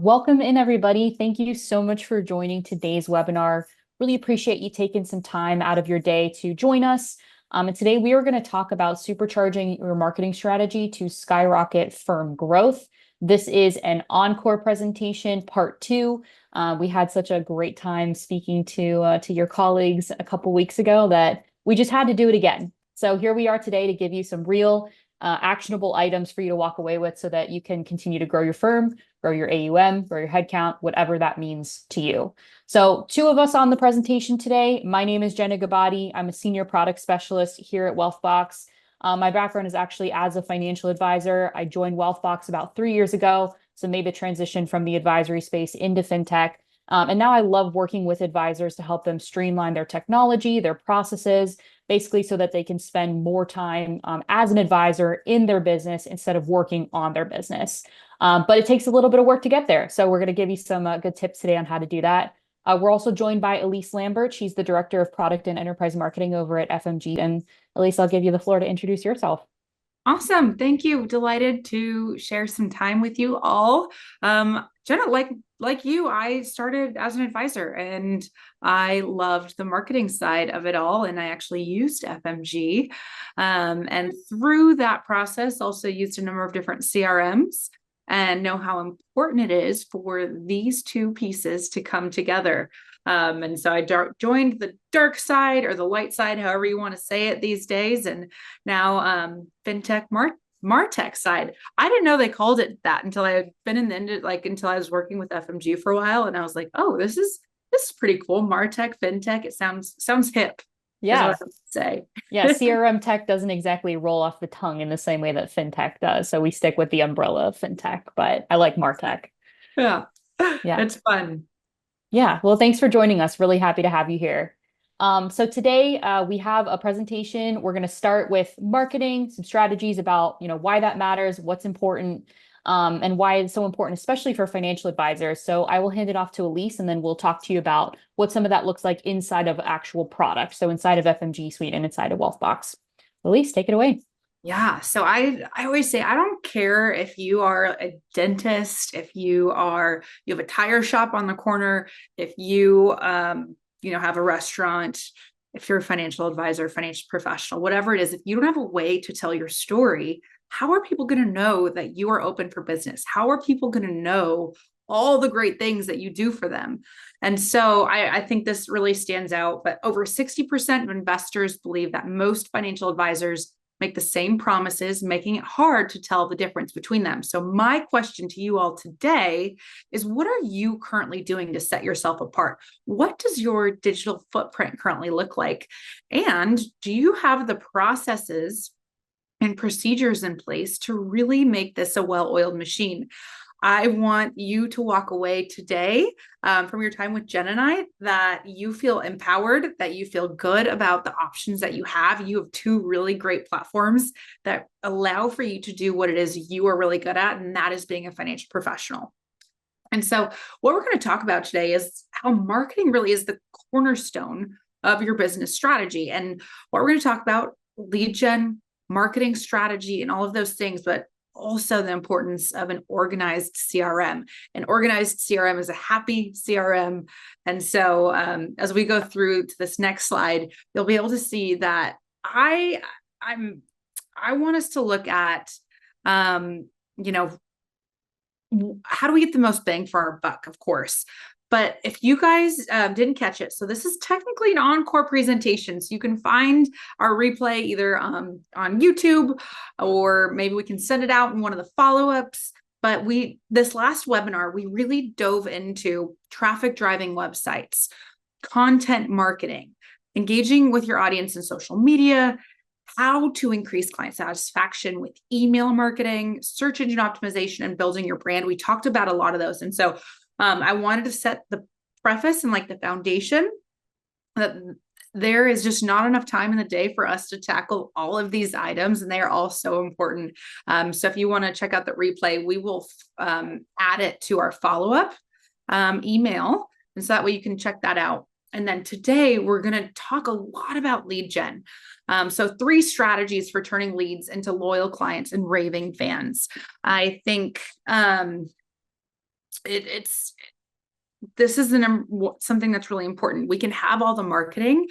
Welcome in, everybody. Thank you so much for joining today's webinar. Really appreciate you taking some time out of your day to join us. And today we are going to talk about supercharging your marketing strategy to skyrocket firm growth. This is an encore presentation, part two. We had such a great time speaking to your colleagues a couple weeks ago that we just had to do it again. So here we are today to give you some real actionable items for you to walk away with so that you can continue to grow your firm, grow your AUM, grow your headcount, whatever that means to you. So two of us on the presentation today. My name is Jenna Ghibaudy. I'm a senior product specialist here at Wealthbox. My background is actually as a financial advisor. I joined Wealthbox about 3 years ago, so made the transition from the advisory space into fintech. And now I love working with advisors to help them streamline their technology, their processes, basically so that they can spend more time as an advisor in their business instead of working on their business. But it takes a little bit of work to get there. So we're going to give you some good tips today on how to do that. We're also joined by Elise Lambert. She's the Director of Product and Enterprise Marketing over at FMG. And Elise, I'll give you the floor to introduce yourself. Awesome. Thank you. Delighted to share some time with you all. Jenna, like you, I started as an advisor and I loved the marketing side of it all. And I actually used FMG. And through that process, also used a number of different CRMs and know how important it is for these two pieces to come together. And so I joined the dark side or the light side, however you want to say it these days. And now fintech martech side. I didn't know they called it that until I had been in the end, until I was working with FMG for a while. And I was like, oh, this is pretty cool. Martech, fintech. It sounds hip. Is Yeah. what I would say. Yeah, CRM tech doesn't exactly roll off the tongue in the same way that fintech does. So we stick with the umbrella of fintech, but I like MarTech. Yeah. Yeah. It's fun. Yeah. Well, thanks for joining us. Really happy to have you here. So today we have a presentation. We're going to start with marketing, some strategies about, why that matters, what's important, and why it's so important, especially for financial advisors. So I will hand it off to Elise, and then we'll talk to you about what some of that looks like inside of actual products. So inside of FMG Suite and inside of Wealthbox. Elise, take it away. Yeah. So I always say, I don't care if you are a dentist, if you have a tire shop on the corner, if you, have a restaurant, if you're a financial advisor, financial professional, whatever it is, if you don't have a way to tell your story, how are people going to know that you are open for business? How are people going to know all the great things that you do for them? And so I think this really stands out, but over 60% of investors believe that most financial advisors make the same promises, making it hard to tell the difference between them. So my question to you all today is, what are you currently doing to set yourself apart? What does your digital footprint currently look like? And do you have the processes and procedures in place to really make this a well-oiled machine? I want you to walk away today from your time with Jen and I that you feel empowered, that you feel good about the options that you have. You have two really great platforms that allow for you to do what it is you are really good at, and that is being a financial professional. And so what we're going to talk about today is how marketing really is the cornerstone of your business strategy. And what we're going to talk about, lead gen, marketing strategy, and all of those things, but also the importance of an organized CRM. An organized CRM is a happy CRM. And so as we go through to this next slide, you'll be able to see that I want us to look at, how do we get the most bang for our buck, of course. But if you guys didn't catch it, so this is technically an encore presentation. So you can find our replay either on YouTube, or maybe we can send it out in one of the follow-ups. But this last webinar, we really dove into traffic driving websites, content marketing, engaging with your audience in social media, how to increase client satisfaction with email marketing, search engine optimization, and building your brand. We talked about a lot of those. And so I wanted to set the preface and the foundation that there is just not enough time in the day for us to tackle all of these items, and they are all so important. So if you want to check out the replay, we will add it to our follow-up email, and so that way you can check that out. And then today we're going to talk a lot about lead gen. So 3 strategies for turning leads into loyal clients and raving fans. I think it's this is something that's really important. We can have all the marketing,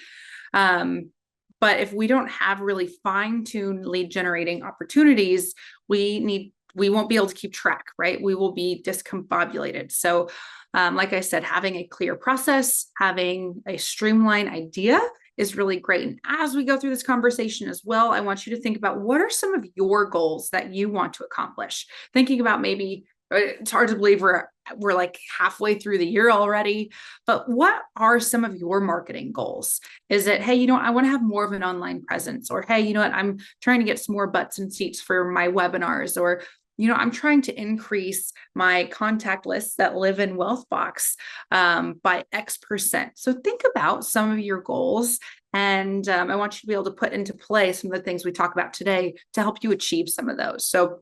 but if we don't have really fine-tuned lead generating opportunities, we won't be able to keep track, right? We will be discombobulated. So, like I said, having a clear process, having a streamlined idea is really great. And as we go through this conversation as well, I want you to think about what are some of your goals that you want to accomplish. Thinking about maybe, it's hard to believe we're like halfway through the year already, but what are some of your marketing goals? Is it, hey, I want to have more of an online presence, or hey, you know what, I'm trying to get some more butts and seats for my webinars, or I'm trying to increase my contact lists that live in Wealthbox by X%. So think about some of your goals, and I want you to be able to put into play some of the things we talk about today to help you achieve some of those. So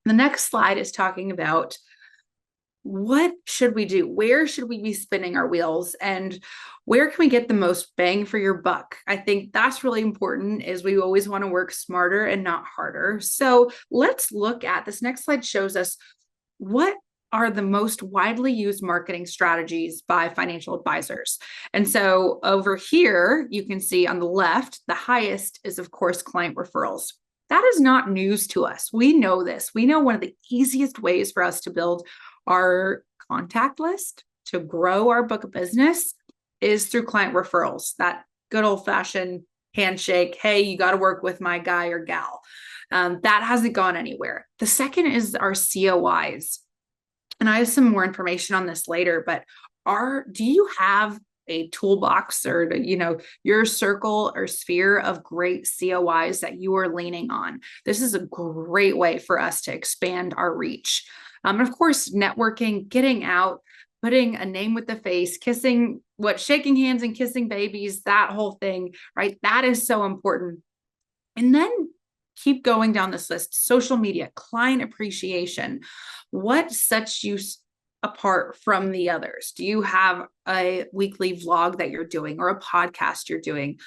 the next slide is talking about what should we do? Where should we be spinning our wheels? And where can we get the most bang for your buck? I think that's really important, is we always want to work smarter and not harder. So let's look at this next slide. Shows us what are the most widely used marketing strategies by financial advisors. And so over here, you can see on the left, the highest is, of course, client referrals. That is not news to us. We know this. We know one of the easiest ways for us to build our contact list, to grow our book of business, is through client referrals. That good old-fashioned handshake, hey, you got to work with my guy or gal. That hasn't gone anywhere. The second is our COIs. And I have some more information on this later, but do you have a toolbox, or your circle or sphere of great COIs that you are leaning on? This is a great way for us to expand our reach. And of course, networking, getting out, putting a name with the face, shaking hands and kissing babies, that whole thing, right? That is so important. And then keep going down this list. Social media, client appreciation. What sets you apart from the others? Do you have a weekly vlog that you're doing, or a podcast you're doing?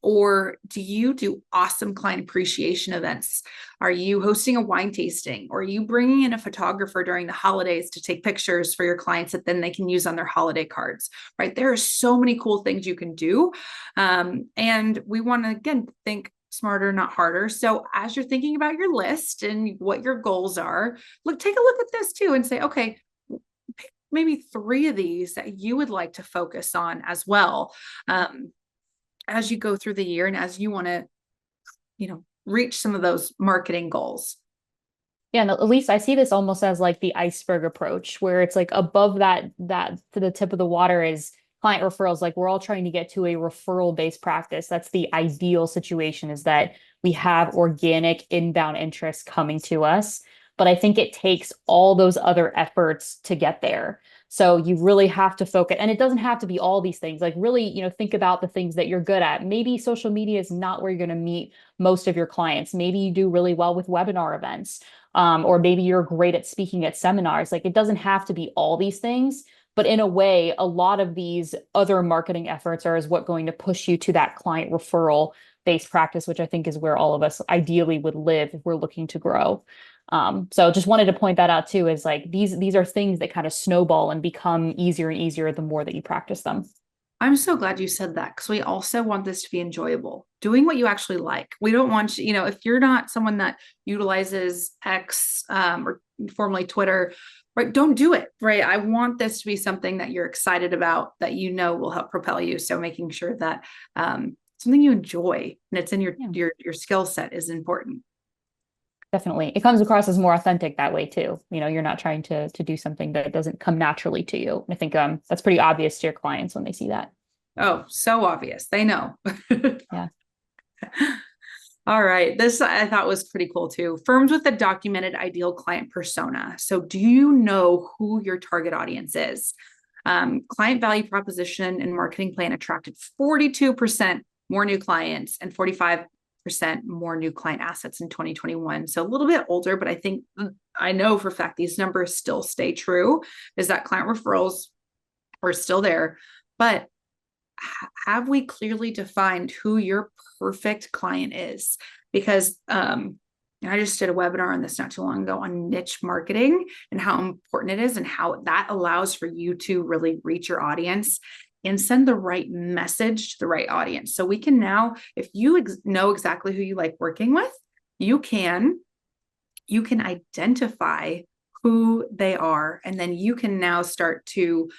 Or do you do awesome client appreciation events? Are you hosting a wine tasting? Or are you bringing in a photographer during the holidays to take pictures for your clients that then they can use on their holiday cards, right? There are so many cool things you can do. And we want to, again, think smarter, not harder. So as you're thinking about your list and what your goals are, take a look at this too and say, okay, pick maybe 3 of these that you would like to focus on as well, as you go through the year and as you want to, reach some of those marketing goals. Yeah, and at least I see this almost as like the iceberg approach, where it's like above that to the tip of the water is client referrals. Like, we're all trying to get to a referral-based practice. That's the ideal situation, is that we have organic inbound interest coming to us. But I think it takes all those other efforts to get there. So you really have to focus, and it doesn't have to be all these things. Like, really, think about the things that you're good at. Maybe social media is not where you're going to meet most of your clients. Maybe you do really well with webinar events, or maybe you're great at speaking at seminars. Like, it doesn't have to be all these things, but in a way, a lot of these other marketing efforts is what going to push you to that client referral based practice, which I think is where all of us ideally would live if we're looking to grow. So just wanted to point that out too, is like these are things that kind of snowball and become easier and easier the more that you practice them. I'm so glad you said that, because we also want this to be enjoyable, doing what you actually like. We don't want you, if you're not someone that utilizes X, or formerly Twitter, right, don't do it, right? I want this to be something that you're excited about, that will help propel you. So making sure that something you enjoy and it's in your skill set is important. Definitely. It comes across as more authentic that way too. You're not trying to do something that doesn't come naturally to you. And I think that's pretty obvious to your clients when they see that. Oh, so obvious. They know. Yeah. All right. This I thought was pretty cool too. Firms with a documented ideal client persona. So do you know who your target audience is? Client value proposition and marketing plan attracted 42% more new clients and 45% more new client assets in 2021. So a little bit older, but I know for a fact these numbers still stay true, is that client referrals are still there. But have we clearly defined who your perfect client is? Because And I just did a webinar on this not too long ago on niche marketing and how important it is and how that allows for you to really reach your audience and send the right message to the right audience. So we can now, if you know exactly who you like working with, you can identify who they are, and then you can now start to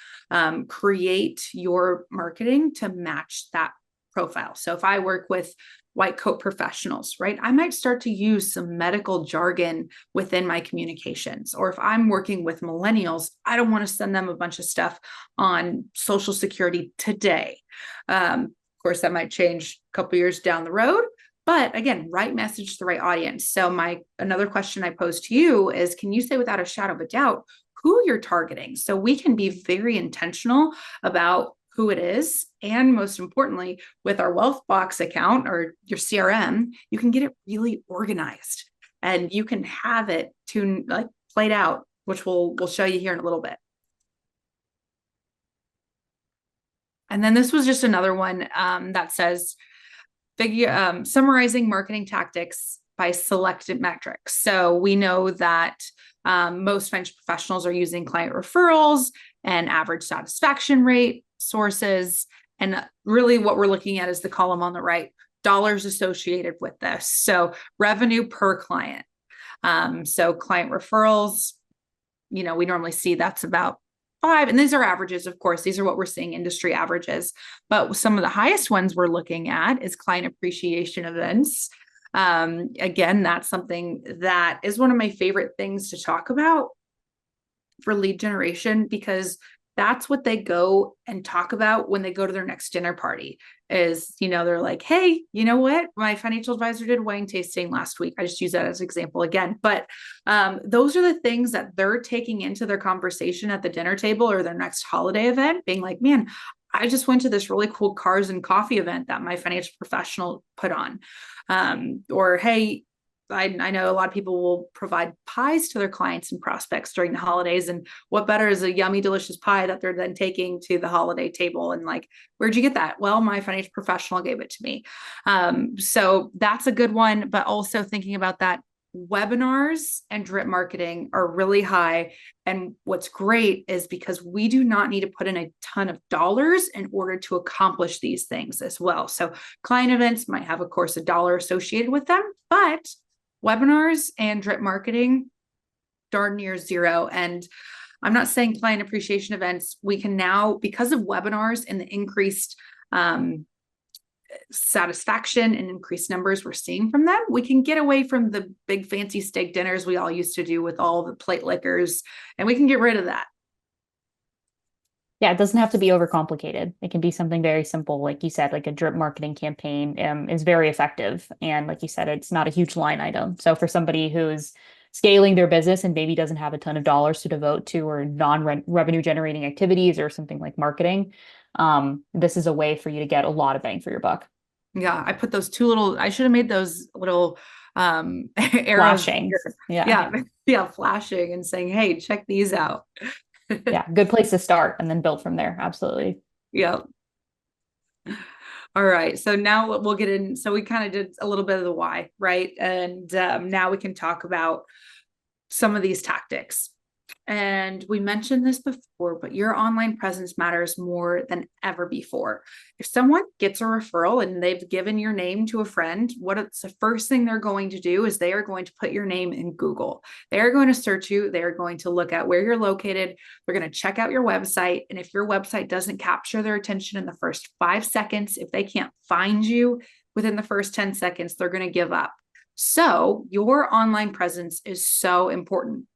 create your marketing to match that profile. So if I work with white coat professionals, right, I might start to use some medical jargon within my communications. Or if I'm working with millennials, I don't want to send them a bunch of stuff on Social Security today. Of course, that might change a couple years down the road. But again, right message to the right audience. So another question I pose to you is, can you say without a shadow of a doubt who you're targeting? So we can be very intentional about who it is. And most importantly, with our Wealthbox account or your CRM, you can get it really organized and you can have it played out, which we'll show you here in a little bit. And then this was just another one that says, summarizing marketing tactics by selected metrics. So we know that most financial professionals are using client referrals and average satisfaction rate sources. And really what we're looking at is the column on the right, dollars associated with this. So revenue per client. So client referrals, we normally see that's about 5. And these are averages, of course. These are what we're seeing, industry averages. But some of the highest ones we're looking at is client appreciation events. Again, that's something that is one of my favorite things to talk about for lead generation, because that's what they go and talk about when they go to their next dinner party is, they're like, hey, you know what? My financial advisor did wine tasting last week. I just use that as an example again. But those are the things that they're taking into their conversation at the dinner table or their next holiday event, being like, man, I just went to this really cool cars and coffee event that my financial professional put on. Or, hey, I know a lot of people will provide pies to their clients and prospects during the holidays. And what better is a yummy, delicious pie that they're then taking to the holiday table? And like, where'd you get that? Well, my financial professional gave it to me. So that's a good one. But also thinking about that, webinars and drip marketing are really high. And what's great is because we do not need to put in a ton of dollars in order to accomplish these things as well. So client events might have, of course, $1 associated with them, but webinars and drip marketing, darn near zero. And I'm not saying client appreciation events, we can now, because of webinars and the increased satisfaction and increased numbers we're seeing from them, we can get away from the big fancy steak dinners we all used to do with all the plate liquors, and we can get rid of that. Yeah, it doesn't have to be overcomplicated. It can be something very simple. Like you said, like a drip marketing campaign is very effective. And like you said, it's not a huge line item. So for somebody who's scaling their business and maybe doesn't have a ton of dollars to devote to or non-revenue generating activities or something like marketing, this is a way for you to get a lot of bang for your buck. Yeah, I put those I should have made those little arrows. Flashing. Yeah, flashing and saying, hey, check these out. Yeah, good place to start and then build from there. Absolutely. Yeah. All right. So now we'll get in. So we kind of did a little bit of the why, right? And now we can talk about some of these tactics. And we mentioned this before, but your online presence matters more than ever before. If someone gets a referral and they've given your name to a friend, what's the first thing they're going to do is they are going to put your name in Google. They're going to search you. They're going to look at where you're located. They're going to check out your website. And if your website doesn't capture their attention in the first 5 seconds, if they can't find you within the first 10 seconds, they're going to give up. So your online presence is so important.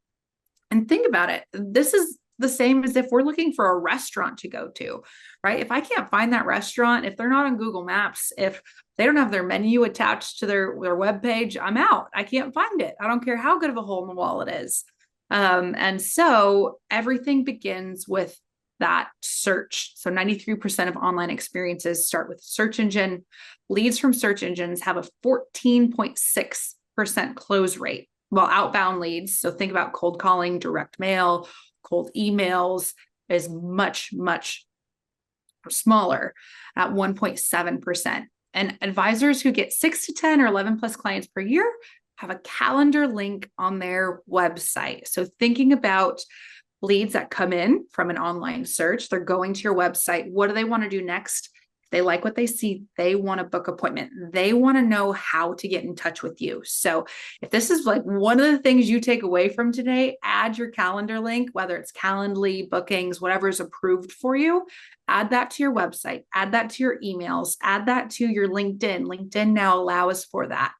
And think about it. This is the same as if we're looking for a restaurant to go to, right? If I can't find that restaurant, if they're not on Google Maps, if they don't have their menu attached to their webpage, I'm out. I can't find it. I don't care how good of a hole in the wall it is. And so everything begins with that search. So 93% of online experiences start with search engine. Leads from search engines have a 14.6% close rate. Well, outbound leads, so think about cold calling, direct mail, cold emails, is much, much smaller at 1.7%. And advisors who get 6 to 10 or 11 plus clients per year have a calendar link on their website. So thinking about leads that come in from an online search, they're going to your website. What do they want to do next? If they like what they see, they want to book an appointment. They want to know how to get in touch with you. So if this is like one of the things you take away from today, add your calendar link, whether it's Calendly, bookings, whatever is approved for you, add that to your website, add that to your emails, add that to your LinkedIn. LinkedIn now allows for that.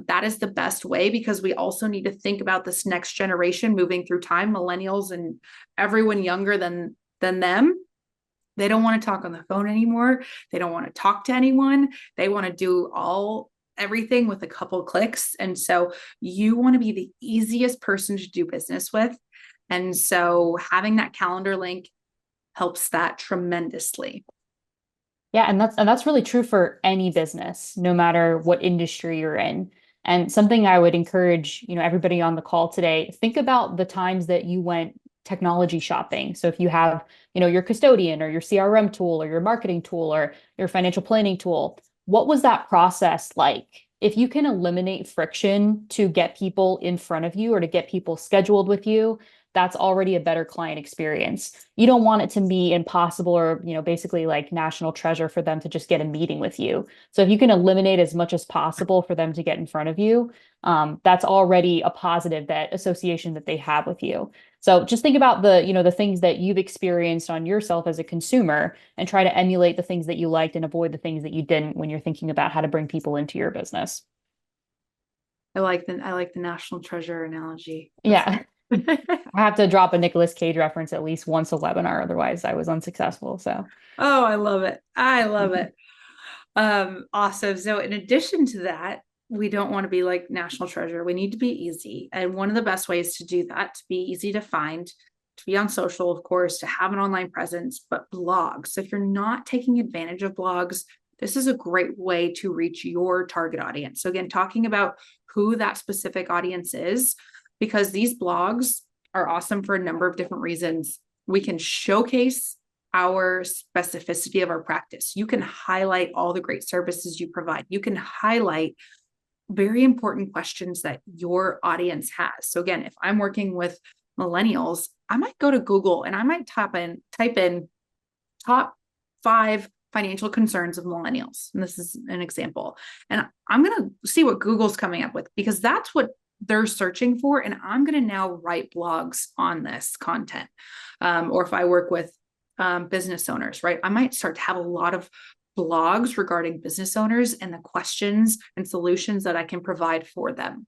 That is the best way, because we also need to think about this next generation moving through time, millennials and everyone younger than them. They don't want to talk on the phone anymore. They don't want to talk to anyone. They want to do everything with a couple clicks. And so you want to be the easiest person to do business with. And so having that calendar link helps that tremendously. Yeah, and that's really true for any business, no matter what industry you're in. And something I would encourage, everybody on the call today, think about the times that you went technology shopping. So if you have, your custodian or your CRM tool or your marketing tool or your financial planning tool, what was that process like? If you can eliminate friction to get people in front of you or to get people scheduled with you, that's already a better client experience. You don't want it to be impossible or, basically like national treasure for them to just get a meeting with you. So if you can eliminate as much as possible for them to get in front of you, that's already a positive, that association that they have with you. So just think about the things that you've experienced on yourself as a consumer and try to emulate the things that you liked and avoid the things that you didn't when you're thinking about how to bring people into your business. I like the national treasure analogy. Yeah. I have to drop a Nicolas Cage reference at least once a webinar, otherwise I was unsuccessful. So, oh, I love it. I love it. Awesome. So in addition to that, we don't want to be like national treasure. We need to be easy. And one of the best ways to do that, to be easy to find, to be on social, of course, to have an online presence, but blogs. So if you're not taking advantage of blogs, this is a great way to reach your target audience. So again, talking about who that specific audience is, because these blogs are awesome for a number of different reasons. We can showcase our specificity of our practice. You can highlight all the great services you provide. You can highlight very important questions that your audience has. So again, if I'm working with millennials, I might go to Google and I might type in top 5 financial concerns of millennials. And this is an example. And I'm going to see what Google's coming up with, because that's what they're searching for. And I'm going to now write blogs on this content. Or if I work with business owners, right, I might start to have a lot of blogs regarding business owners and the questions and solutions that I can provide for them.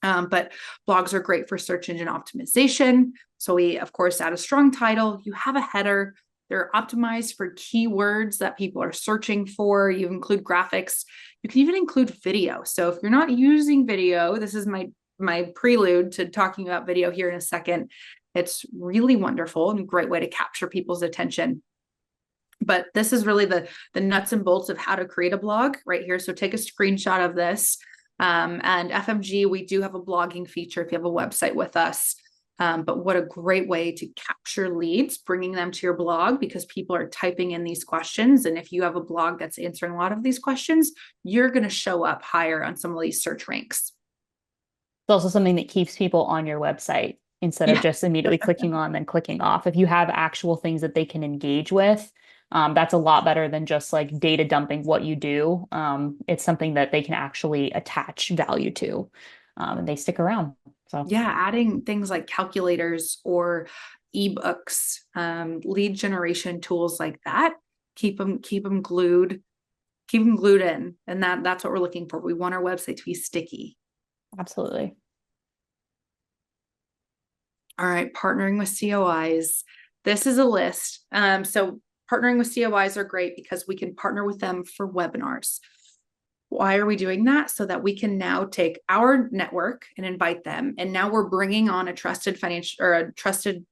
But blogs are great for search engine optimization. So we, of course, add a strong title. You have a header. They're optimized for keywords that people are searching for. You include graphics. You can even include video. So if you're not using video, this is my prelude to talking about video here in a second. It's really wonderful and a great way to capture people's attention. But this is really the nuts and bolts of how to create a blog right here. So take a screenshot of this. And FMG, we do have a blogging feature if you have a website with us. But what a great way to capture leads, bringing them to your blog, because people are typing in these questions. And if you have a blog that's answering a lot of these questions, you're going to show up higher on some of these search ranks. It's also something that keeps people on your website instead of just immediately clicking on, then clicking off. If you have actual things that they can engage with, that's a lot better than just like data dumping what you do. It's something that they can actually attach value to, and they stick around. So yeah, adding things like calculators or ebooks, lead generation tools like that, keep them glued in. And that's what we're looking for. We want our website to be sticky. Absolutely. All right, partnering with COIs. This is a list. So partnering with COIs are great because we can partner with them for webinars. Why are we doing that? So that we can now take our network and invite them. And now we're bringing on a trusted financial or a trusted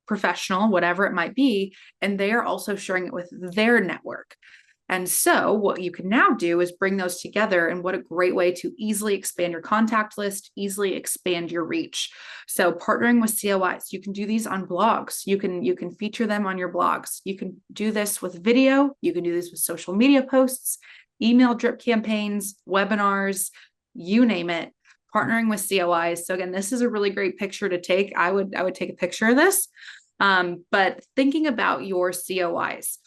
professional, whatever it might be. And they are also sharing it with their network. And so what you can now do is bring those together. And what a great way to easily expand your contact list, easily expand your reach. So partnering with COIs, you can do these on blogs. You can feature them on your blogs. You can do this with video. You can do this with social media posts, email drip campaigns, webinars, you name it, partnering with COIs. So again, this is a really great picture to take. I would take a picture of this. But thinking about your COIs,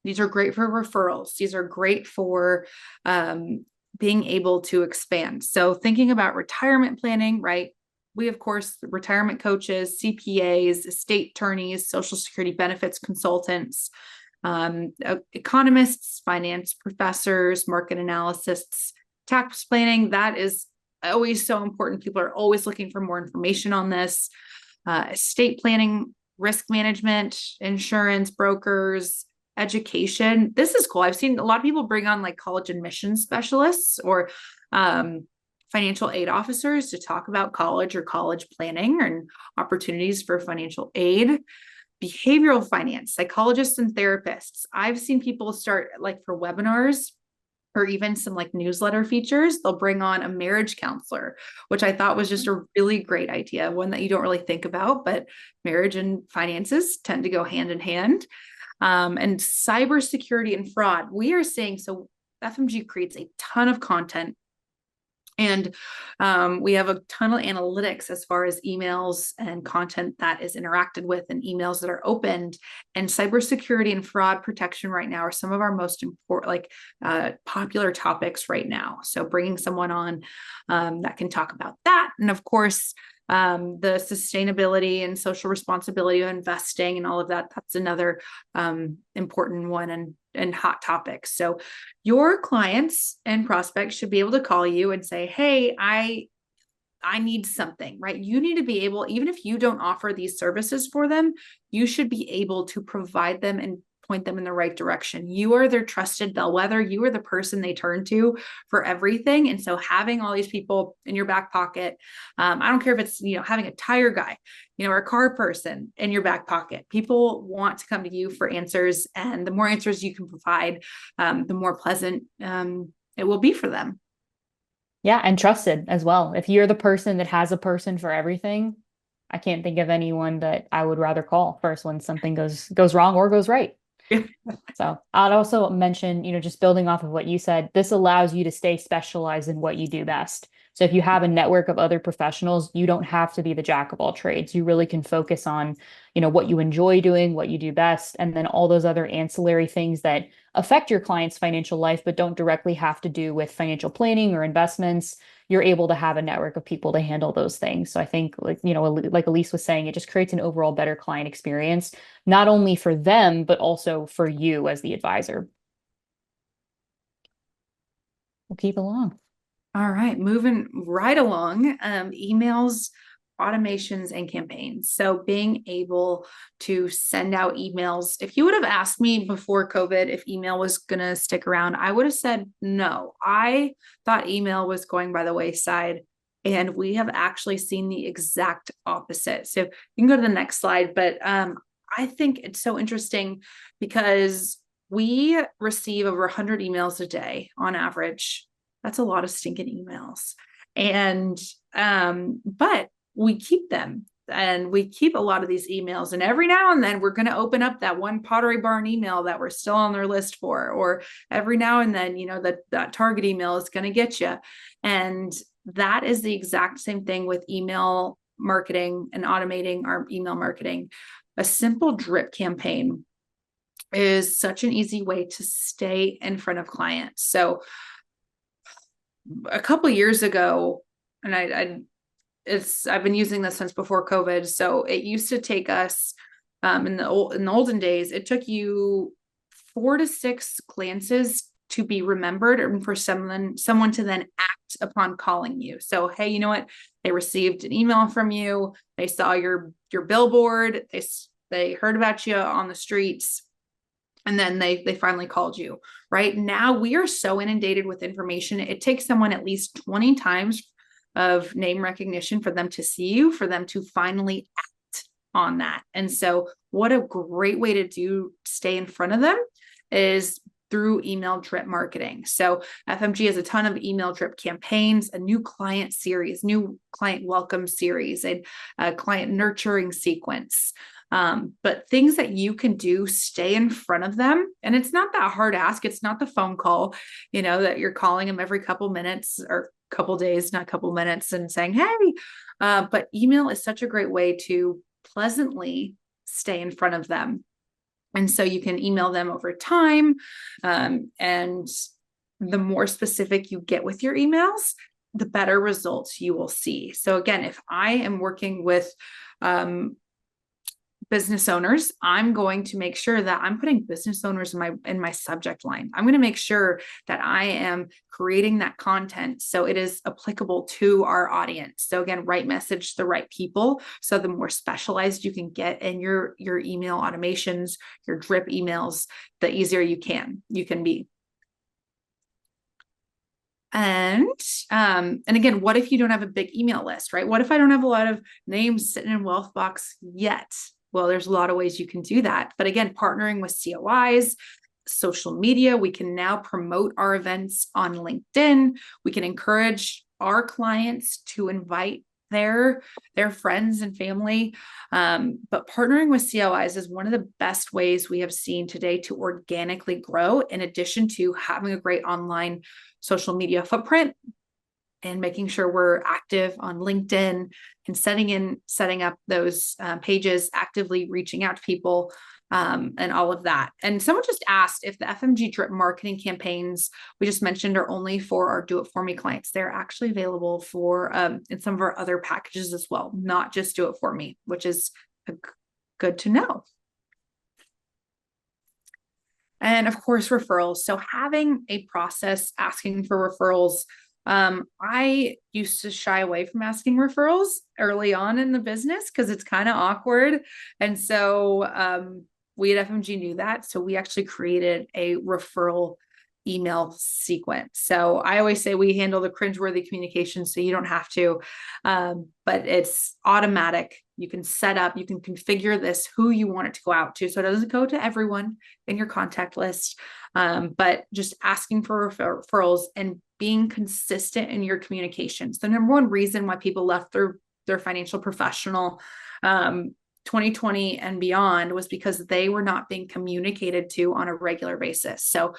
these are great for referrals. These are great for being able to expand. So thinking about retirement planning, right? We, of course, retirement coaches, CPAs, estate attorneys, Social Security benefits consultants, economists, finance professors, market analysts, tax planning. That is always so important. People are always looking for more information on this. Estate planning, risk management, insurance, brokers, education. This is cool. I've seen a lot of people bring on like college admissions specialists or financial aid officers to talk about college or college planning and opportunities for financial aid. Behavioral finance, psychologists and therapists. I've seen people start like for webinars or even some like newsletter features, they'll bring on a marriage counselor, which I thought was just a really great idea, one that you don't really think about, but marriage and finances tend to go hand in hand. And cybersecurity and fraud, we are seeing, so FMG creates a ton of content. And we have a ton of analytics as far as emails and content that is interacted with and emails that are opened. And cybersecurity and fraud protection right now are some of our most important, popular topics right now. So bringing someone on that can talk about that. And of course, the sustainability and social responsibility of investing and all of that, that's another important one and hot topics. So your clients and prospects should be able to call you and say, hey, I need something, right? You need to be able, even if you don't offer these services for them, you should be able to provide them and point them in the right direction. You are their trusted bellwether. You are the person they turn to for everything. And so having all these people in your back pocket, I don't care if it's, having a tire guy, or a car person in your back pocket, people want to come to you for answers. And the more answers you can provide, the more pleasant it will be for them. Yeah. And trusted as well. If you're the person that has a person for everything, I can't think of anyone that I would rather call first when something goes wrong or goes right. So I'd also mention, just building off of what you said, this allows you to stay specialized in what you do best. So if you have a network of other professionals, you don't have to be the jack of all trades. You really can focus on, what you enjoy doing, what you do best, and then all those other ancillary things that affect your client's financial life, but don't directly have to do with financial planning or investments. You're able to have a network of people to handle those things. So I think like Elise was saying, it just creates an overall better client experience, not only for them, but also for you as the advisor. We'll keep along. All right, moving right along, emails, automations, and campaigns. So being able to send out emails. If you would have asked me before COVID if email was going to stick around, I would have said no. I thought email was going by the wayside, and we have actually seen the exact opposite. So you can go to the next slide, but I think it's so interesting because we receive over 100 emails a day on average. That's a lot of stinking emails. And, but we keep them and we keep a lot of these emails. And every now and then we're going to open up that one Pottery Barn email that we're still on their list for, or every now and then, that Target email is going to get you. And that is the exact same thing with email marketing and automating our email marketing. A simple drip campaign is such an easy way to stay in front of clients. So a couple of years ago, and I've been using this since before COVID. So it used to take us in the olden days, it took you 4 to 6 glances to be remembered and for someone to then act upon calling you. So, hey, you know what? They received an email from you. They saw your billboard. They heard about you on the streets. And then they finally called you. Right now, we are so inundated with information. It takes someone at least 20 times of name recognition for them to see you, for them to finally act on that. And so what a great way to stay in front of them is through email drip marketing. So FMG has a ton of email drip campaigns, a new client series, new client welcome series, and a client nurturing sequence. But things that you can do, stay in front of them. And it's not that hard to ask. It's not the phone call, that you're calling them every couple minutes or couple days, not couple minutes, and saying, hey, but email is such a great way to pleasantly stay in front of them. And so you can email them over time. And the more specific you get with your emails, the better results you will see. So again, if I am working with business owners, I'm going to make sure that I'm putting business owners in my subject line. I'm going to make sure that I am creating that content so it is applicable to our audience. So again, right message to the right people. So the more specialized you can get in your email automations, your drip emails, the easier you can be. And again, what if you don't have a big email list, right? What if I don't have a lot of names sitting in Wealthbox yet? Well, there's a lot of ways you can do that. But again, partnering with COIs, social media, we can now promote our events on LinkedIn. We can encourage our clients to invite their friends and family. But partnering with COIs is one of the best ways we have seen today to organically grow, in addition to having a great online social media footprint and making sure we're active on LinkedIn and setting up those pages, actively reaching out to people, and all of that. And someone just asked if the FMG drip marketing campaigns we just mentioned are only for our do it for me clients. They're actually available for in some of our other packages as well, not just do it for me, which is good to know. And of course, referrals. So having a process asking for referrals. I used to shy away from asking referrals early on in the business because it's kind of awkward. And so we at FMG knew that. So we actually created a referral email sequence. So I always say we handle the cringeworthy communication so you don't have to, but it's automatic. You can set up, you can configure this, who you want it to go out to. So it doesn't go to everyone in your contact list, but just asking for referrals and being consistent in your communications. The number one reason why people left their financial professional 2020 and beyond was because they were not being communicated to on a regular basis. So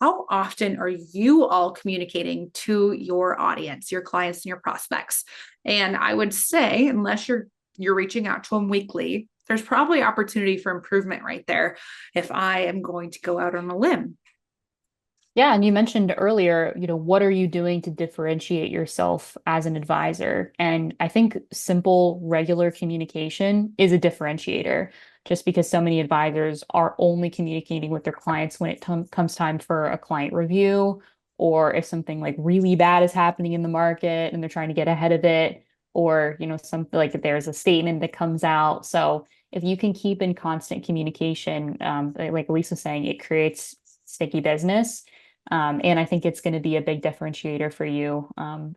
how often are you all communicating to your audience, your clients, and your prospects? And I would say, unless you're reaching out to them weekly, there's probably opportunity for improvement right there if I am going to go out on a limb. Yeah, and you mentioned earlier, what are you doing to differentiate yourself as an advisor? And I think simple, regular communication is a differentiator, just because so many advisors are only communicating with their clients when it comes time for a client review, or if something like really bad is happening in the market and they're trying to get ahead of it, or, something like if there's a statement that comes out. So if you can keep in constant communication, like Elise was saying, it creates sticky business. And I think it's going to be a big differentiator for you,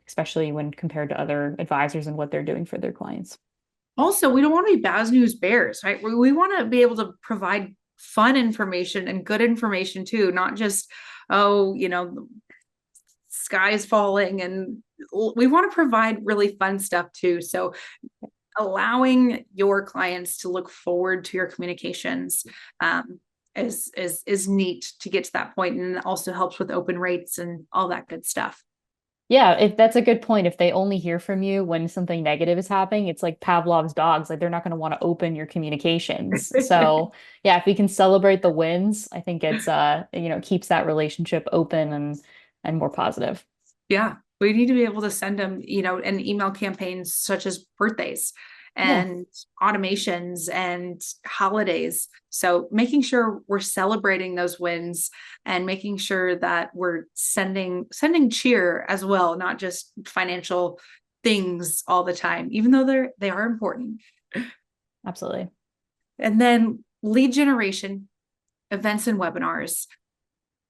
especially when compared to other advisors and what they're doing for their clients. Also, we don't want to be bad news bears, right? We want to be able to provide fun information and good information too, not just, sky's falling, and we want to provide really fun stuff too. So allowing your clients to look forward to your communications is neat to get to that point, and it also helps with open rates and all that good stuff. Yeah, if that's a good point. If they only hear from you when something negative is happening, it's like Pavlov's dogs. Like they're not going to want to open your communications. So yeah, if we can celebrate the wins, I think it's keeps that relationship open and more positive. Yeah, we need to be able to send them, and email campaigns such as birthdays and automations and holidays. So making sure we're celebrating those wins and making sure that we're sending cheer as well, not just financial things all the time, even though they are important. Absolutely. And then lead generation, events and webinars.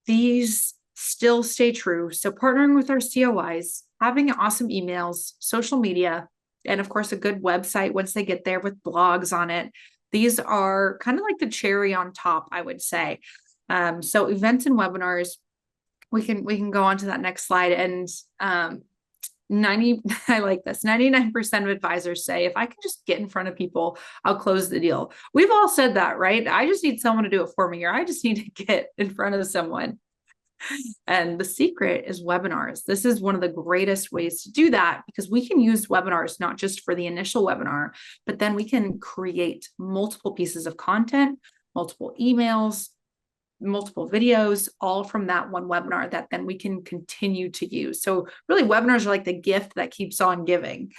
These still stay true. So partnering with our COIs, having awesome emails, social media, and of course, a good website once they get there with blogs on it. These are kind of like the cherry on top, I would say. So events and webinars, we can go on to that next slide. And I like this. 99% of advisors say, if I can just get in front of people, I'll close the deal. We've all said that, right? I just need someone to do it for me, or I just need to get in front of someone. And the secret is webinars. This is one of the greatest ways to do that, because we can use webinars not just for the initial webinar, but then we can create multiple pieces of content, multiple emails, multiple videos, all from that one webinar that then we can continue to use. So really, webinars are like the gift that keeps on giving.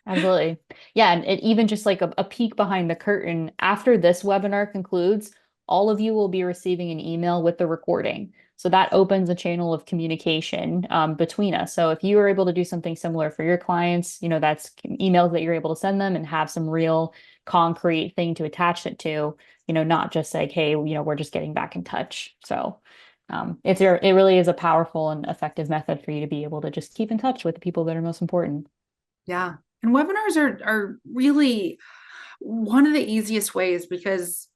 Absolutely. Yeah. And it even just like a peek behind the curtain, after this webinar concludes, all of you will be receiving an email with the recording. So that opens a channel of communication between us. So if you are able to do something similar for your clients, that's emails that you're able to send them and have some real concrete thing to attach it to, not just like, hey, we're just getting back in touch. So it really is a powerful and effective method for you to be able to just keep in touch with the people that are most important. Yeah. And webinars are really one of the easiest ways, because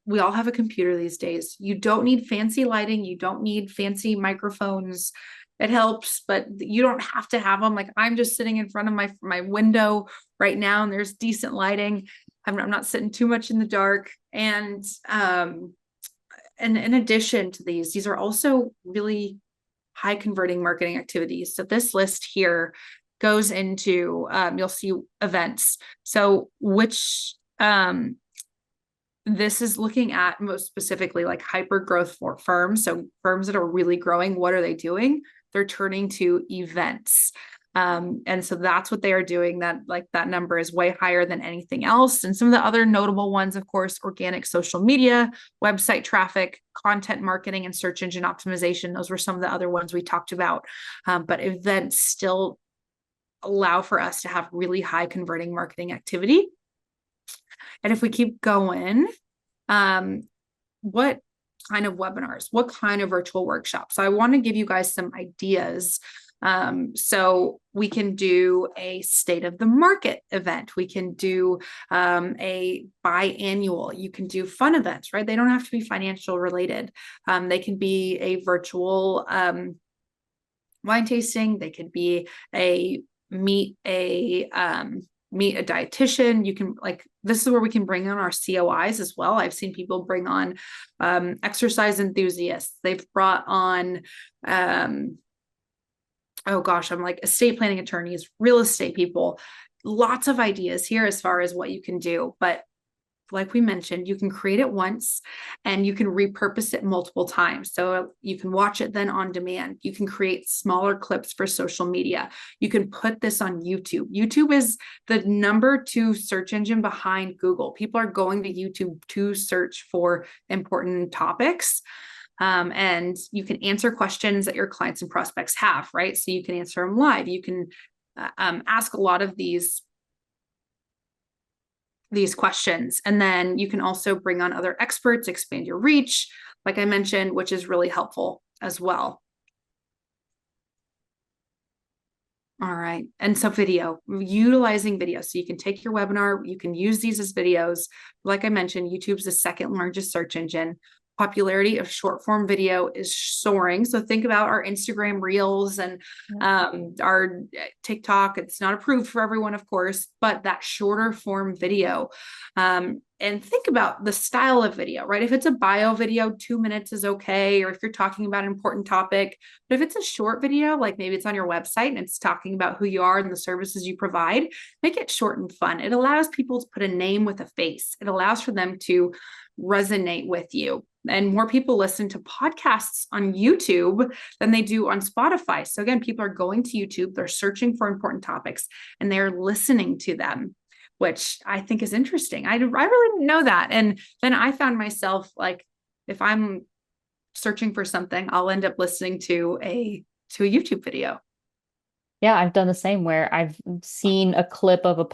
we all have a computer these days. You don't need fancy lighting. You don't need fancy microphones. It helps, but you don't have to have them. Like, I'm just sitting in front of my window right now, and there's decent lighting. I'm not sitting too much in the dark. And in addition to these are also really high converting marketing activities. So this list here goes into, you'll see events. So this is looking at most specifically like hyper growth for firms. So firms that are really growing, what are they doing? They're turning to events. And so that's what they are doing. That number is way higher than anything else. And some of the other notable ones, of course, organic social media, website traffic, content marketing, and search engine optimization. Those were some of the other ones we talked about. But events still allow for us to have really high converting marketing activity. And if we keep going, what kind of webinars, what kind of virtual workshops? So I want to give you guys some ideas. So we can do a state of the market event. We can do a biannual. You can do fun events, right? They don't have to be financial related. They can be a virtual wine tasting. They could be meet a dietitian. You can, this is where we can bring on our COIs as well. I've seen people bring on exercise enthusiasts. They've brought on estate planning attorneys, real estate people. Lots of ideas here as far as what you can do. But like we mentioned, you can create it once and you can repurpose it multiple times. So you can watch it then on demand. You can create smaller clips for social media. You can put this on YouTube. YouTube is the #2 search engine behind Google. People are going to YouTube to search for important topics. And you can answer questions that your clients and prospects have, right? So you can answer them live. You can ask a lot of these questions. And then you can also bring on other experts, expand your reach, like I mentioned, which is really helpful as well. All right. And so utilizing video. So you can take your webinar, you can use these as videos. Like I mentioned, YouTube's the second largest search engine. Popularity of short form video is soaring. So think about our Instagram reels and our TikTok. It's not approved for everyone, of course, but that shorter form video. And think about the style of video, right? If it's a bio video, 2 minutes is okay. Or if you're talking about an important topic, but if it's a short video, like maybe it's on your website and it's talking about who you are and the services you provide, make it short and fun. It allows people to put a name with a face. It allows for them to resonate with you. And more people listen to podcasts on YouTube than they do on Spotify. So again, people are going to YouTube, they're searching for important topics, and they're listening to them, which I think is interesting. I really didn't know that. And then I found myself, like, if I'm searching for something, I'll end up listening to a YouTube video. Yeah, I've done the same, where I've seen a clip of a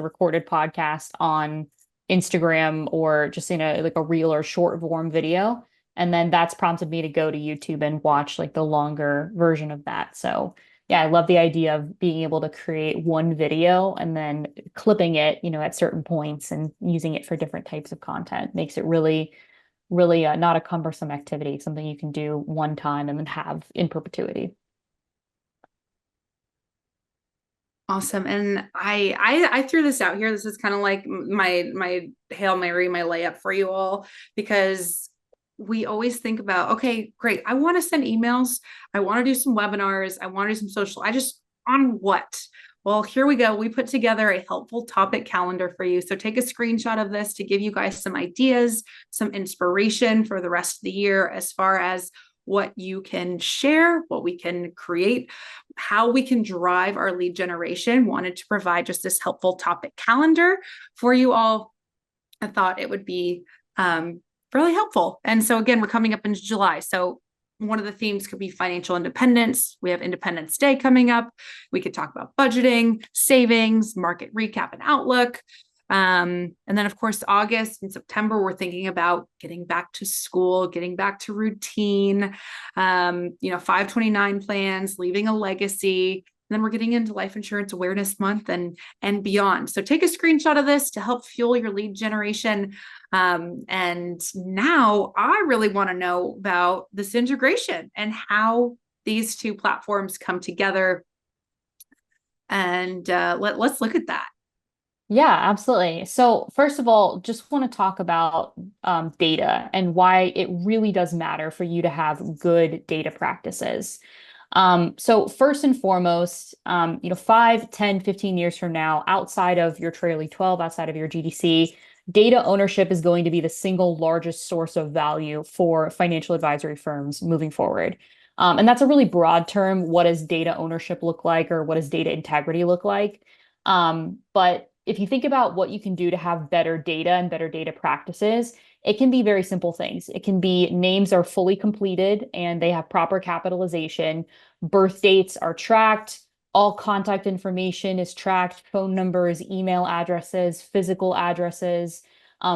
recorded podcast on Instagram, or just in a reel or short form video. And then that's prompted me to go to YouTube and watch the longer version of that. So yeah, I love the idea of being able to create one video and then clipping it, at certain points and using it for different types of content. Makes it really, really not a cumbersome activity, something you can do one time and then have in perpetuity. Awesome. And I threw this out here. This is kind of like my Hail Mary, my layup for you all, because we always think about, okay, great. I want to send emails. I want to do some webinars. I want to do some social. I just on what? Well, here we go. We put together a helpful topic calendar for you. So take a screenshot of this to give you guys some ideas, some inspiration for the rest of the year as far as what you can share, what we can create, how we can drive our lead generation. Wanted to provide just this helpful topic calendar for you all. I thought it would be really helpful. And so again, we're coming up into July. So one of the themes could be financial independence. We have Independence Day coming up. We could talk about budgeting, savings, market recap and outlook. And then, of course, August and September, we're thinking about getting back to school, getting back to routine, 529 plans, leaving a legacy. And then we're getting into Life Insurance Awareness Month and beyond. So take a screenshot of this to help fuel your lead generation. And now I really want to know about this integration and how these two platforms come together. And let's look at that. Yeah, absolutely. So first of all, just want to talk about data and why it really does matter for you to have good data practices. So first and foremost, 5, 10, 15 years from now, outside of your trailing 12, outside of your GDC, data ownership is going to be the single largest source of value for financial advisory firms moving forward. And that's a really broad term. What does data ownership look like, or what does data integrity look like? But if you think about what you can do to have better data and better data practices, it can be very simple things. It can be names are fully completed and they have proper capitalization. Birth dates are tracked. All contact information is tracked. Phone numbers, email addresses, physical addresses.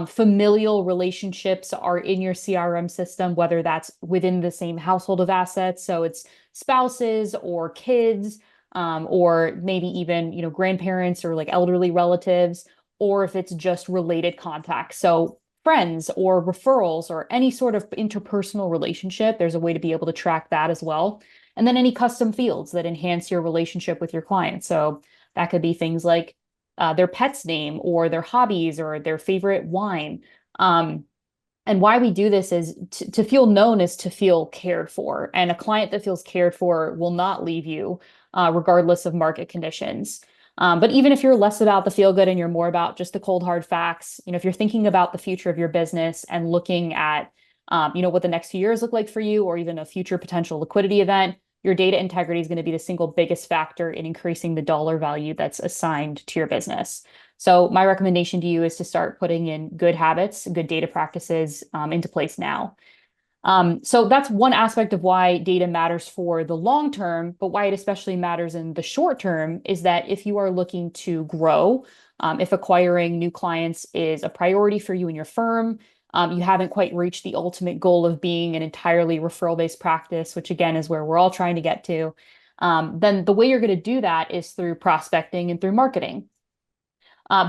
Familial relationships are in your CRM system, whether that's within the same household of assets. So it's spouses or kids, or maybe even, grandparents or like elderly relatives, or if it's just related contacts. So friends or referrals or any sort of interpersonal relationship, there's a way to be able to track that as well. And then any custom fields that enhance your relationship with your client. So that could be things like their pet's name or their hobbies or their favorite wine. And why we do this is to feel known is to feel cared for. And a client that feels cared for will not leave you, regardless of market conditions. But even if you're less about the feel good and you're more about just the cold hard facts, if you're thinking about the future of your business and looking at, what the next few years look like for you, or even a future potential liquidity event, your data integrity is going to be the single biggest factor in increasing the dollar value that's assigned to your business. So my recommendation to you is to start putting in good habits, good data practices into place now. So that's one aspect of why data matters for the long term, but why it especially matters in the short term is that if you are looking to grow, if acquiring new clients is a priority for you and your firm, you haven't quite reached the ultimate goal of being an entirely referral-based practice, which again is where we're all trying to get to, then the way you're going to do that is through prospecting and through marketing.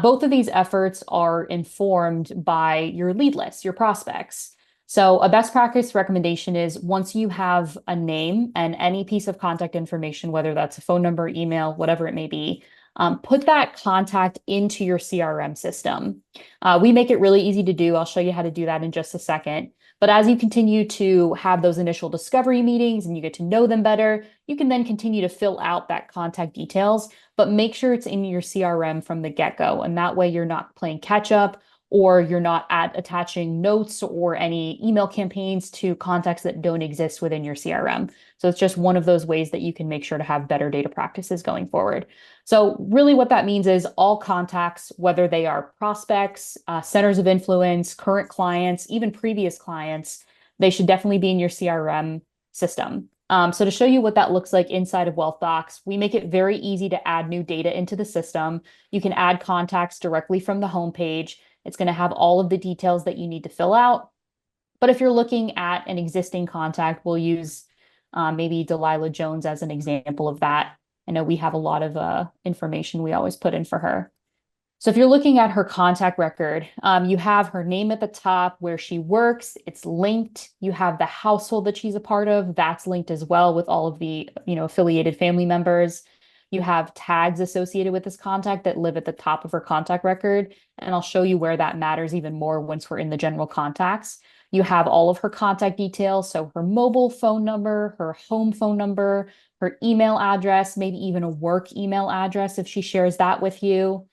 Both of these efforts are informed by your lead list, your prospects. So a best practice recommendation is once you have a name and any piece of contact information, whether that's a phone number, email, whatever it may be, put that contact into your CRM system. We make it really easy to do. I'll show you how to do that in just a second. But as you continue to have those initial discovery meetings and you get to know them better, you can then continue to fill out that contact details, but make sure it's in your CRM from the get-go. And that way you're not playing catch up, or you're not attaching notes or any email campaigns to contacts that don't exist within your CRM. So it's just one of those ways that you can make sure to have better data practices going forward. So really what that means is all contacts, whether they are prospects, centers of influence, current clients, even previous clients, they should definitely be in your CRM system. So to show you what that looks like inside of Wealthbox, we make it very easy to add new data into the system. You can add contacts directly from the homepage. It's going to have all of the details that you need to fill out. But if you're looking at an existing contact, we'll use maybe Delilah Jones as an example of that. I know we have a lot of information we always put in for her. So if you're looking at her contact record, you have her name at the top, where she works, it's linked. You have the household that she's a part of, that's linked as well with all of the, affiliated family members. You have tags associated with this contact that live at the top of her contact record. And I'll show you where that matters even more once we're in the general contacts. You have all of her contact details. So her mobile phone number, her home phone number, her email address, maybe even a work email address if she shares that with you.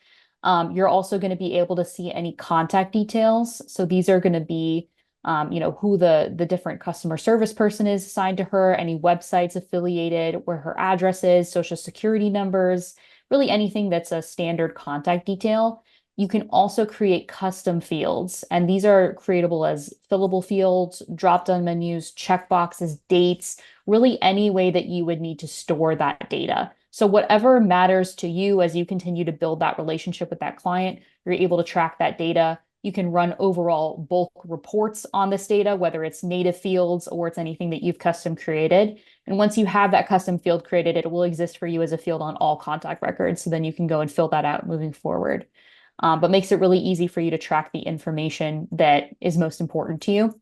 You're also going to be able to see any contact details. So these are going to be, who the different customer service person is assigned to her, any websites affiliated, where her address is, social security numbers, really anything that's a standard contact detail. You can also create custom fields, and these are creatable as fillable fields, drop-down menus, checkboxes, dates, really any way that you would need to store that data. So whatever matters to you as you continue to build that relationship with that client, you're able to track that data. You can run overall bulk reports on this data, whether it's native fields or it's anything that you've custom created. And once you have that custom field created, it will exist for you as a field on all contact records. So then you can go and fill that out moving forward. But makes it really easy for you to track the information that is most important to you.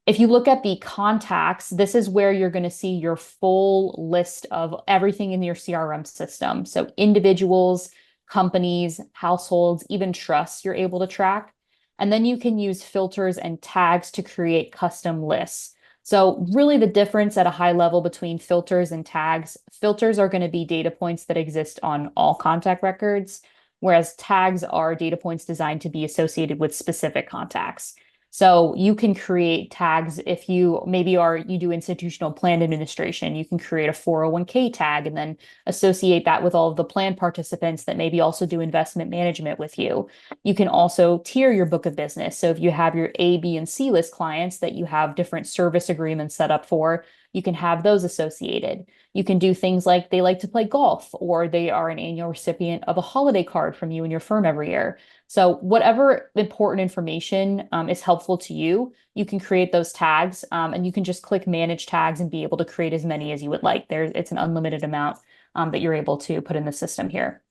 If you look at the contacts, this is where you're going to see your full list of everything in your CRM system. So individuals, companies, households, even trusts you're able to track. And then you can use filters and tags to create custom lists. So really the difference at a high level between filters and tags, filters are going to be data points that exist on all contact records, whereas tags are data points designed to be associated with specific contacts. So you can create tags if you do institutional plan administration. You can create a 401k tag and then associate that with all of the plan participants that maybe also do investment management with you. You can also tier your book of business. So if you have your A, B, and C list clients that you have different service agreements set up for, you can have those associated. You can do things like they like to play golf, or they are an annual recipient of a holiday card from you and your firm every year. So whatever important information is helpful to you, you can create those tags, and you can just click manage tags and be able to create as many as you would like. It's an unlimited amount that you're able to put in the system here.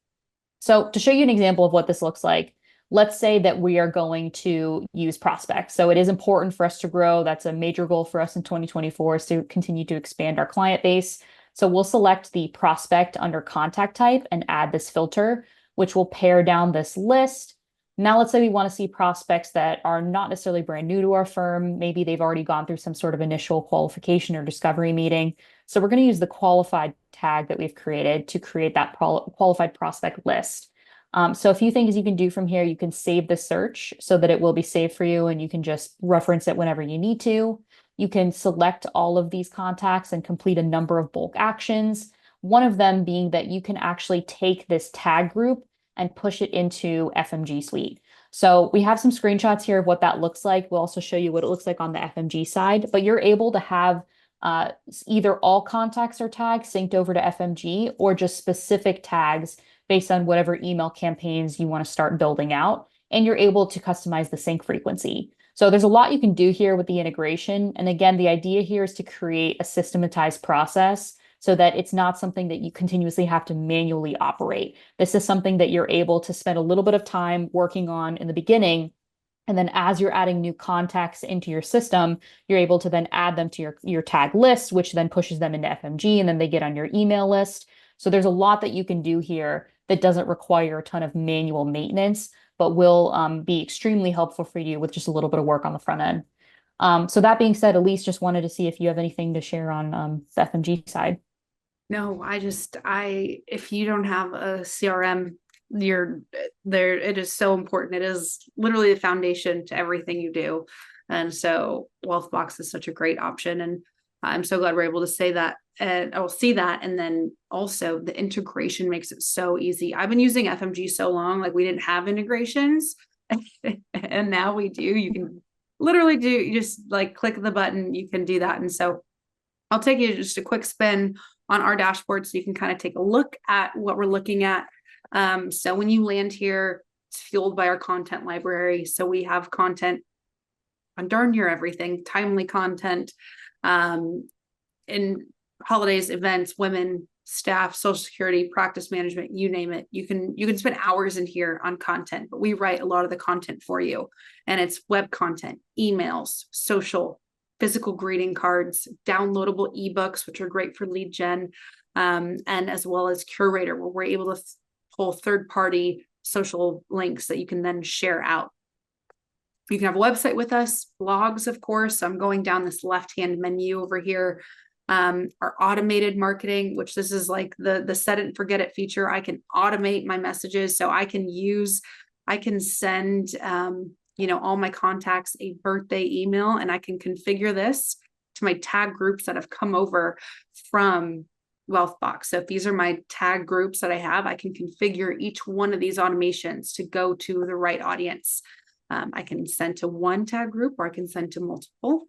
So to show you an example of what this looks like, let's say that we are going to use prospects. So it is important for us to grow. That's a major goal for us in 2024, is to continue to expand our client base. So we'll select the prospect under contact type and add this filter, which will pare down this list. Now, let's say we want to see prospects that are not necessarily brand new to our firm. Maybe they've already gone through some sort of initial qualification or discovery meeting. So we're going to use the qualified tag that we've created to create that qualified prospect list. So a few things you can do from here. You can save the search so that it will be saved for you and you can just reference it whenever you need to. You can select all of these contacts and complete a number of bulk actions. One of them being that you can actually take this tag group and push it into FMG Suite. So we have some screenshots here of what that looks like. We'll also show you what it looks like on the FMG side, but you're able to have either all contacts are tagged synced over to FMG or just specific tags based on whatever email campaigns you want to start building out. And you're able to customize the sync frequency. So there's a lot you can do here with the integration. And again, the idea here is to create a systematized process so that it's not something that you continuously have to manually operate. This is something that you're able to spend a little bit of time working on in the beginning. And then as you're adding new contacts into your system, you're able to then add them to your tag list, which then pushes them into FMG, and then they get on your email list. So there's a lot that you can do here that doesn't require a ton of manual maintenance, but will be extremely helpful for you with just a little bit of work on the front end. So that being said, Elise, just wanted to see if you have anything to share on the FMG side. No, if you don't have a CRM, you're there. It is so important. It is literally the foundation to everything you do. And so Wealthbox is such a great option. And I'm so glad we're able to say that. And I will see that. And then also the integration makes it so easy. I've been using FMG so long, like we didn't have integrations and now we do. You can literally you just like click the button, you can do that. And so I'll take you just a quick spin on our dashboard so you can kind of take a look at what we're looking at. So when you land here, it's fueled by our content library. So we have content on darn near everything, timely content, in holidays, events, women, staff, social security, practice management, you name it. You can spend hours in here on content, but we write a lot of the content for you. And it's web content, emails, social, physical greeting cards, downloadable ebooks, which are great for lead gen, and as well as Curator, where we're able to pull third-party social links that you can then share out. You can have a website with us, blogs, of course. I'm going down this left-hand menu over here. Our automated marketing, which this is like the set it and forget it feature. I can automate my messages, so I can send all my contacts a birthday email, and I can configure this to my tag groups that have come over from Wealthbox. So if these are my tag groups that I have, I can configure each one of these automations to go to the right audience. I can send to one tag group, or I can send to multiple.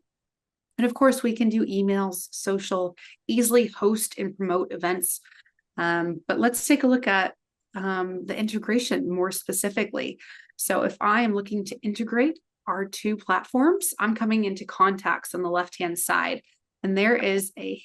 And of course, we can do emails, social, easily host and promote events. But let's take a look at the integration more specifically. So if I am looking to integrate our two platforms, I'm coming into contacts on the left-hand side, and there is a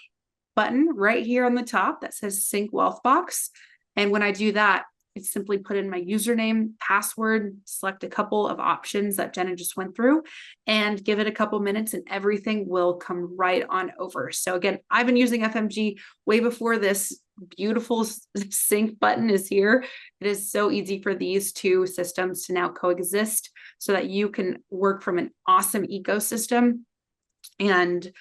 button right here on the top that says Sync Wealthbox. And when I do that, it's simply put in my username, password, select a couple of options that Jenna just went through, and give it a couple minutes, and everything will come right on over. So again, I've been using FMG way before this beautiful sync button is here. It is so easy for these two systems to now coexist so that you can work from an awesome ecosystem and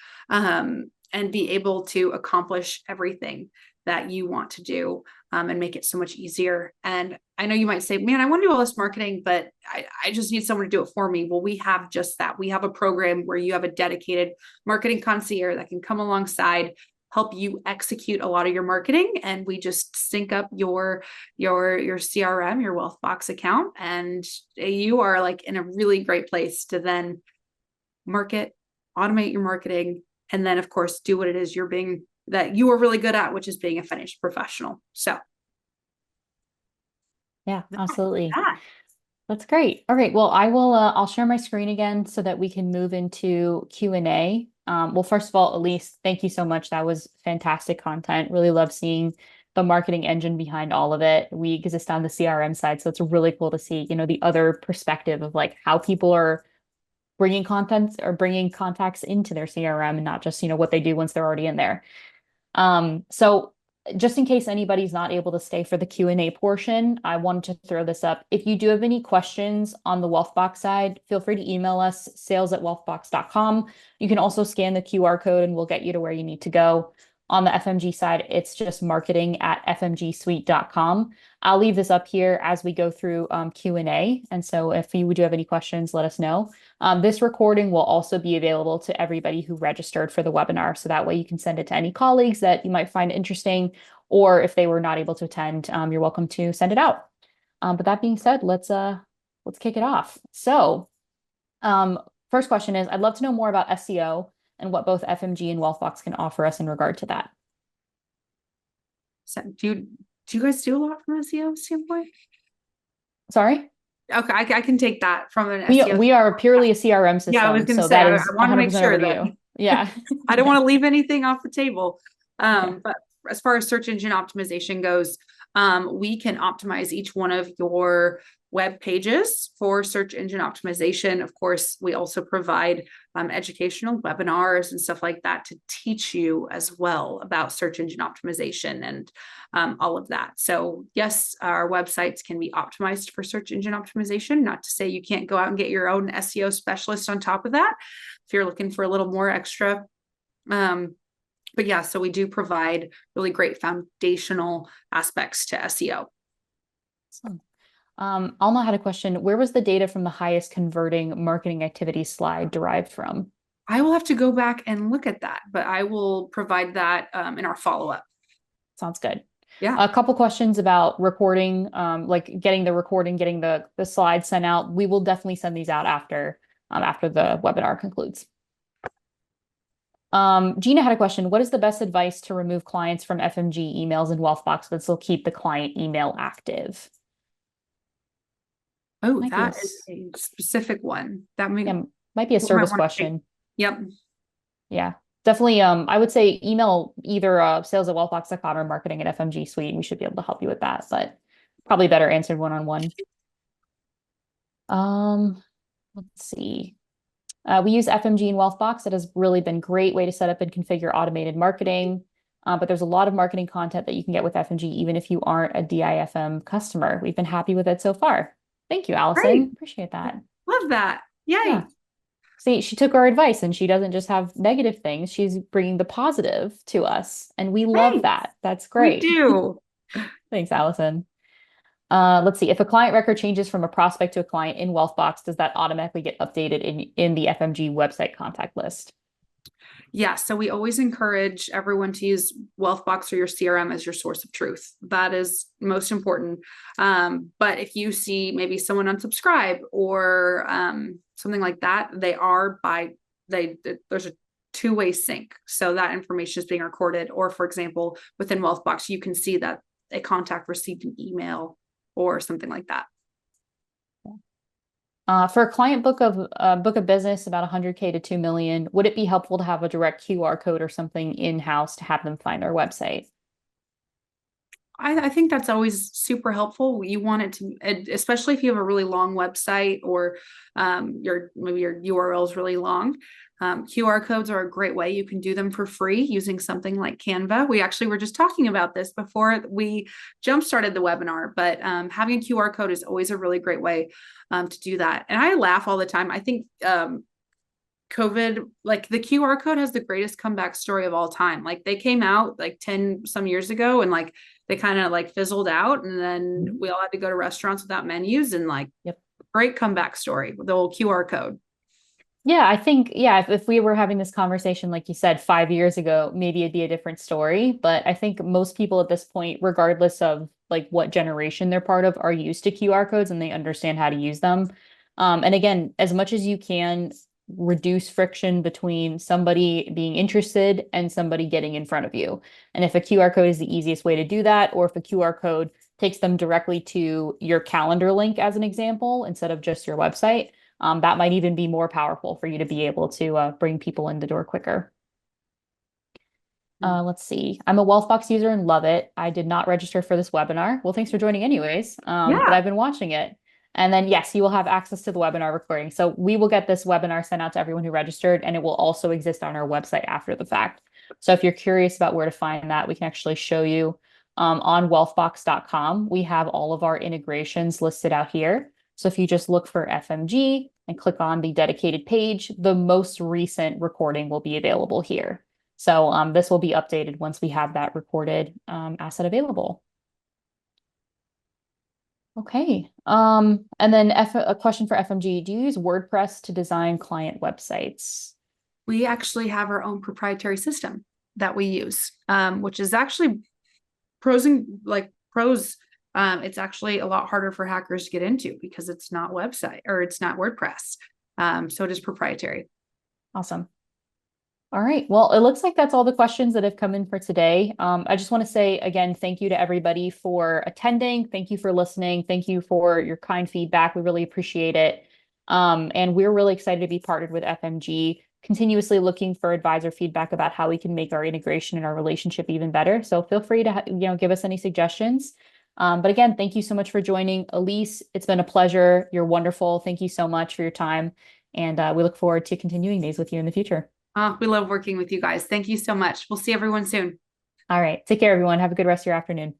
be able to accomplish everything that you want to do, and make it so much easier. And I know you might say, man, I want to do all this marketing, but I just need someone to do it for me. Well, we have just that. We have a program where you have a dedicated marketing concierge that can come alongside, help you execute a lot of your marketing. And we just sync up your CRM, your Wealthbox account, and you are like in a really great place to then market, automate your marketing, and then of course do what it is that you are really good at, which is being a financial professional. So yeah, absolutely. That's great. All right. Well, I'll share my screen again so that we can move into Q&A. Well, first of all, Elise, thank you so much. That was fantastic content. Really love seeing the marketing engine behind all of it. We exist on the CRM side, so it's really cool to see, the other perspective of like how people are bringing content or bringing contacts into their CRM, and not just, what they do once they're already in there. So just in case anybody's not able to stay for the Q&A portion, I wanted to throw this up. If you do have any questions on the Wealthbox side, feel free to email us, sales@wealthbox.com. You can also scan the QR code and we'll get you to where you need to go. On the FMG side, it's just marketing@fmgsuite.com. I'll leave this up here as we go through Q&A. And so if you do have any questions, let us know. This recording will also be available to everybody who registered for the webinar. So that way you can send it to any colleagues that you might find interesting, or if they were not able to attend, you're welcome to send it out. But that being said, let's kick it off. So first question is, I'd love to know more about SEO and what both FMG and Wealthbox can offer us in regard to that. So do you guys do a lot from an SEO standpoint? Sorry? Okay, I can take that from an SEO. SEO. We are purely a CRM system. Yeah, I was going to so say, that I is want to make sure over to that you. Yeah. I don't want to leave anything off the table. Okay. But as far as search engine optimization goes, we can optimize each one of your web pages for search engine optimization. Of course, we also provide educational webinars and stuff like that to teach you as well about search engine optimization and all of that. So yes, our websites can be optimized for search engine optimization. Not to say you can't go out and get your own SEO specialist on top of that if you're looking for a little more extra. But yeah, so we do provide really great foundational aspects to SEO. Awesome. Alma had a question. Where was the data from the highest converting marketing activity slide derived from? I will have to go back and look at that, but I will provide that in our follow-up. Sounds good. Yeah. A couple questions about recording, like getting the recording, getting the slides sent out. We will definitely send these out after the webinar concludes. Gina had a question. What is the best advice to remove clients from FMG emails and Wealthbox but still keep the client email active? Oh, that is a specific one. That might be a service question. Yep. Yeah, definitely. I would say email either sales@wealthbox.com or marketing@FMG Suite. We should be able to help you with that, but probably better answered one-on-one. Let's see. We use FMG and Wealthbox. It has really been a great way to set up and configure automated marketing. But there's a lot of marketing content that you can get with FMG, even if you aren't a DIFM customer. We've been happy with it so far. Thank you, Great. Allison. Appreciate that. Love that. Yeah. Yay. See, she took our advice and she doesn't just have negative things. She's bringing the positive to us. And we love Thanks. that. That's We great. do. Thanks, Allison. Let's see. If a client record changes from a prospect to a client in Wealthbox, does that automatically get updated in the FMG website contact list? Yeah, so we always encourage everyone to use Wealthbox or your CRM as your source of truth. That is most important. But if you see maybe someone unsubscribe or something like that, there's a two-way sync. So that information is being recorded. Or for example, within Wealthbox, you can see that a contact received an email or something like that. For a client book of business about 100K to 2 million, would it be helpful to have a direct QR code or something in-house to have them find our website? I think that's always super helpful. You want it to, especially if you have a really long website or maybe your URL is really long. QR codes are a great way. You can do them for free using something like Canva. We actually were just talking about this before we jump started the webinar, but having a QR code is always a really great way to do that. And I laugh all the time. I think COVID, like the QR code has the greatest comeback story of all time. Like they came out like 10 some years ago and like they kind of like fizzled out and then we all had to go to restaurants without menus and like Yep. great comeback story with the old QR code. Yeah, I think, yeah, if we were having this conversation, like you said, 5 years ago, maybe it'd be a different story. But I think most people at this point, regardless of like what generation they're part of, are used to QR codes and they understand how to use them. And again, as much as you can reduce friction between somebody being interested and somebody getting in front of you. And if a QR code is the easiest way to do that, or if a QR code takes them directly to your calendar link, as an example, instead of just your website, that might even be more powerful for you to be able to bring people in the door quicker. Let's see. I'm a Wealthbox user and love it. I did not register for this webinar. Well, thanks for joining anyways. But Yeah. I've been watching it. And then, yes, you will have access to the webinar recording. So we will get this webinar sent out to everyone who registered, and it will also exist on our website after the fact. So if you're curious about where to find that, we can actually show you on wealthbox.com. We have all of our integrations listed out here. So if you just look for FMG and click on the dedicated page, the most recent recording will be available here. So this will be updated once we have that recorded asset available. Okay. And then a question for FMG. Do you use WordPress to design client websites? We actually have our own proprietary system that we use, which is actually pros. It's actually a lot harder for hackers to get into because it's not it's not WordPress. So it is proprietary. Awesome. All right. Well, it looks like that's all the questions that have come in for today. I just want to say again, thank you to everybody for attending. Thank you for listening. Thank you for your kind feedback. We really appreciate it. And we're really excited to be partnered with FMG, continuously looking for advisor feedback about how we can make our integration and our relationship even better. So feel free to give us any suggestions. But again, thank you so much for joining. Elise, it's been a pleasure. You're wonderful. Thank you so much for your time. And we look forward to continuing these with you in the future. We love working with you guys. Thank you so much. We'll see everyone soon. All right. Take care, everyone. Have a good rest of your afternoon.